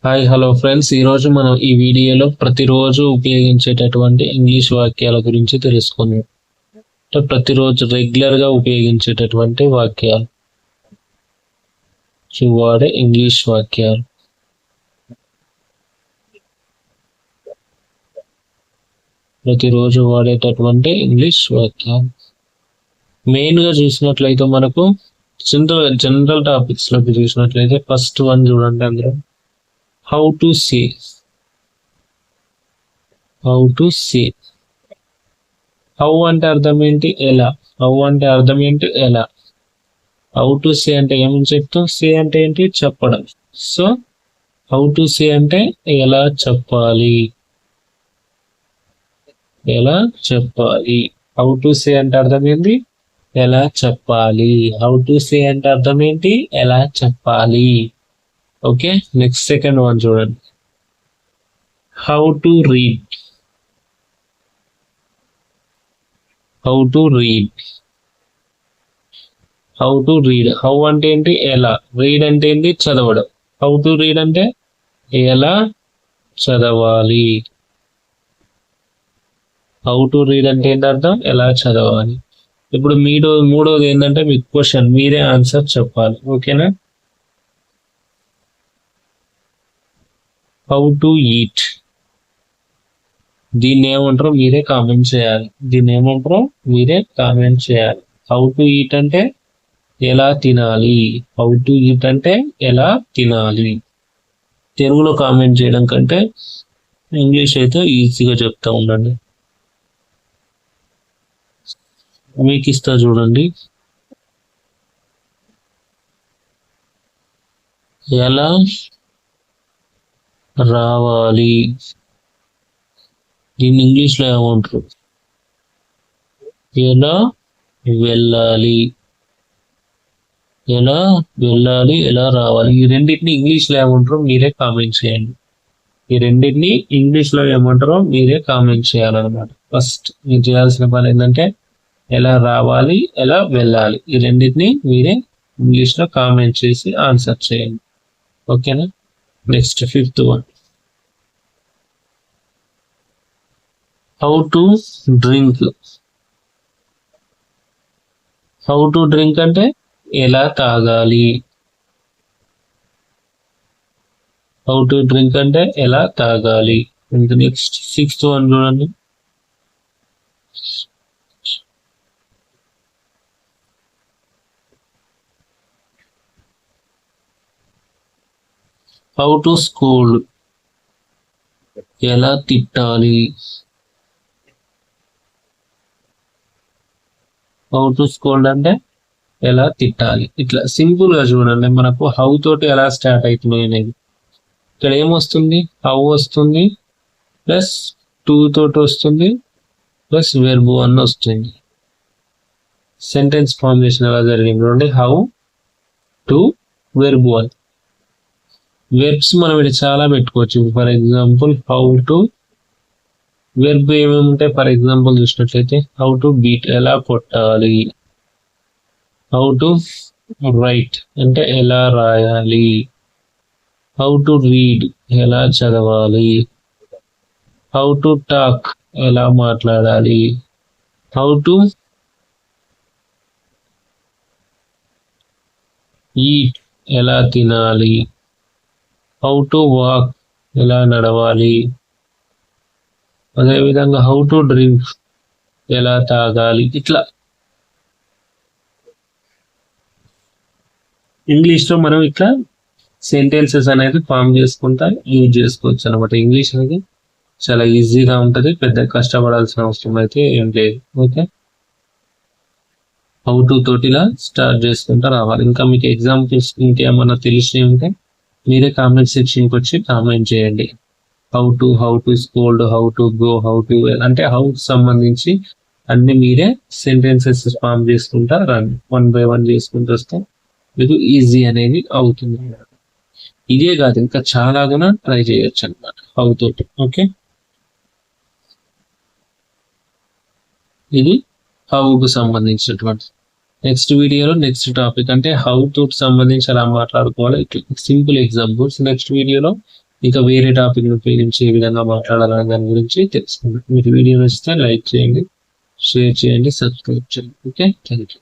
Hi hello friends, ఈరోజు మనం ఈ వీడియోలో ప్రతిరోజు ఉపయోగించేటటువంటి ఇంగ్లీష్ వాక్యాల గురించి తెలుసుకుందాం. ప్రతిరోజు రెగ్యులర్గా ఉపయోగించేటటువంటి వాక్యాలు, వాడే ఇంగ్లీష్ వాక్యాలు. ప్రతిరోజు వాడేటటువంటి ఇంగ్లీష్ వాక్యాలు మెయిన్గా చూసినట్లయితే మనకు జనరల్ టాపిక్స్లోకి చూసినట్లయితే ఫస్ట్ వన్ చూడండి. అందులో హౌ టు సే. హౌ అంటే అర్థం ఏంటి? ఎలా. హౌ అంటే అర్థం ఏంటి? ఎలా. హౌ టు సే అంటే ఏమని చెప్తాం? సే అంటే ఏంటి? చెప్పడం. సో హౌ టు సే అంటే ఎలా చెప్పాలి. హౌ టు సే అంటే అర్థం ఏంటి? ఎలా చెప్పాలి. హౌ టు సే అంటే అర్థం ఏంటి? ఎలా చెప్పాలి. ఓకే, నెక్స్ట్ సెకండ్ వన్ చూడండి. How to read. How to read how అంటే ఏంటి? ఎలా. రీడ్ అంటే ఏంటి? చదవడం. హౌ టు రీడ్ అంటే ఎలా చదవాలి. హౌ టు రీడ్ అంటే ఏంటి అర్థం? ఎలా చదవాలి. ఇప్పుడు మూడోది ఏంటంటే మీకు క్వశ్చన్, మీరే ఆన్సర్ చెప్పాలి. ఓకేనా? How to eat. దీన్ని ఏమంటారో మీరే కామెంట్ చేయాలి. హౌ టు ఈట్ అంటే ఎలా తినాలి. హౌ టు ఈట్ అంటే ఎలా తినాలి. తెలుగులో కామెంట్ చేయడం కంటే ఇంగ్లీష్ అయితే ఈజీగా చెప్తా ఉండండి. మీకు ఇస్తా చూడండి. ఎలా రావాలి. దీన్ని ఇంగ్లీష్లో ఏమంటారు? ఎలా వెళ్ళాలి. ఎలా రావాలి. ఈ రెండింటిని ఇంగ్లీష్లో ఏమంటారో మీరే కామెంట్ చేయాలన్నమాట. ఫస్ట్ మీరు చేయాల్సిన పని ఏంటంటే ఎలా రావాలి, ఎలా వెళ్ళాలి. ఈ రెండింటిని మీరే ఇంగ్లీష్లో కామెంట్ చేసి ఆన్సర్ చేయండి. ఓకేనా? Next fifth one. How to drink. How to drink అంటే ఎలా తాగాలి. హౌ టు డ్రింక్ అంటే ఎలా తాగాలి. నెక్స్ట్ సిక్స్త్ వన్ చూడండి. How to scold. ఎలా తిట్టాలి. హౌ టు స్కోల్డ్ అంటే ఎలా తిట్టాలి. ఇట్లా సింపుల్ గా చూడండి. మనకు హౌ తోటి ఎలా స్టార్ట్ అవుతున్నాయి అనేది. ఇక్కడ ఏమొస్తుంది? హౌ వస్తుంది, ప్లస్ టు తోటి వస్తుంది, ప్లస్ వెర్బ్ వన్ వస్తుంది. సెంటెన్స్ ఫార్మేషన్ ఎలా జరిగింది చూడండి. How to verb one. Verbs మనం ఇక్కడ చాలా పెట్టుకోవచ్చు. For example how to verb ఏమేమి ఉంటాయి? ఫర్ ఎగ్జాంపుల్ చూసినట్లయితే హౌ టు బీట్ ఎలా కొట్టాలి. హౌ టు రైట్ అంటే ఎలా రాయాలి. హౌ టు రీడ్ ఎలా చదవాలి. హౌ టు టాక్ ఎలా మాట్లాడాలి. హౌ టు ఈట్ ఎలా తినాలి. హౌ టు వాక్ ఎలా నడవాలి. అదేవిధంగా హౌ టు డ్రింక్ ఎలా తాగాలి. ఇట్లా ఇంగ్లీష్లో మనం ఇట్లా సెంటెన్సెస్ అనేది ఫామ్ చేసుకుంటా యూజ్ చేసుకోవచ్చు అనమాట. ఇంగ్లీష్ అనేది చాలా ఈజీగా ఉంటుంది. పెద్ద కష్టపడాల్సిన అవసరం అయితే ఏం లేదు. ఓకే, హౌ టు తోటిలా స్టార్ట్ చేసుకుంటా రావాలి. ఇంకా మీకు ఎగ్జాంపుల్స్ ఇంకేమన్నా తెలిసి ఉంటే మీరే కామెంట్ సెక్షన్కి వచ్చి కామెంట్ చేయండి. How to scold, how to go, how to అంటే హౌ సంబంధించి అన్ని మీరే సెంటెన్సెస్ ఫామ్ చేసుకుంటా రండి. 1 by 1 చేసుకుంటూ వస్తే మీకు ఈజీ అనేది అవుతుంది. ఇదే కాదు, ఇంకా చాలా ట్రై చేయొచ్చు అనమాట హౌ తోటి. ఓకే, ఇది హౌకు సంబంధించినటువంటి. నెక్స్ట్ వీడియోలో నెక్స్ట్ టాపిక్ అంటే హౌ టు సంబంధించి అలా మాట్లాడుకోవాలి. సింపుల్ ఎగ్జాంపుల్స్ నెక్స్ట్ వీడియోలో ఇంకా వేరే టాపిక్ ఉపయోగించి ఏ విధంగా మాట్లాడాలనే దాని గురించి తెలుసుకుందాం. మీకు వీడియో నచ్చితే లైక్ చేయండి, షేర్ చేయండి, సబ్స్క్రైబ్ చేయండి. Okay, thank you.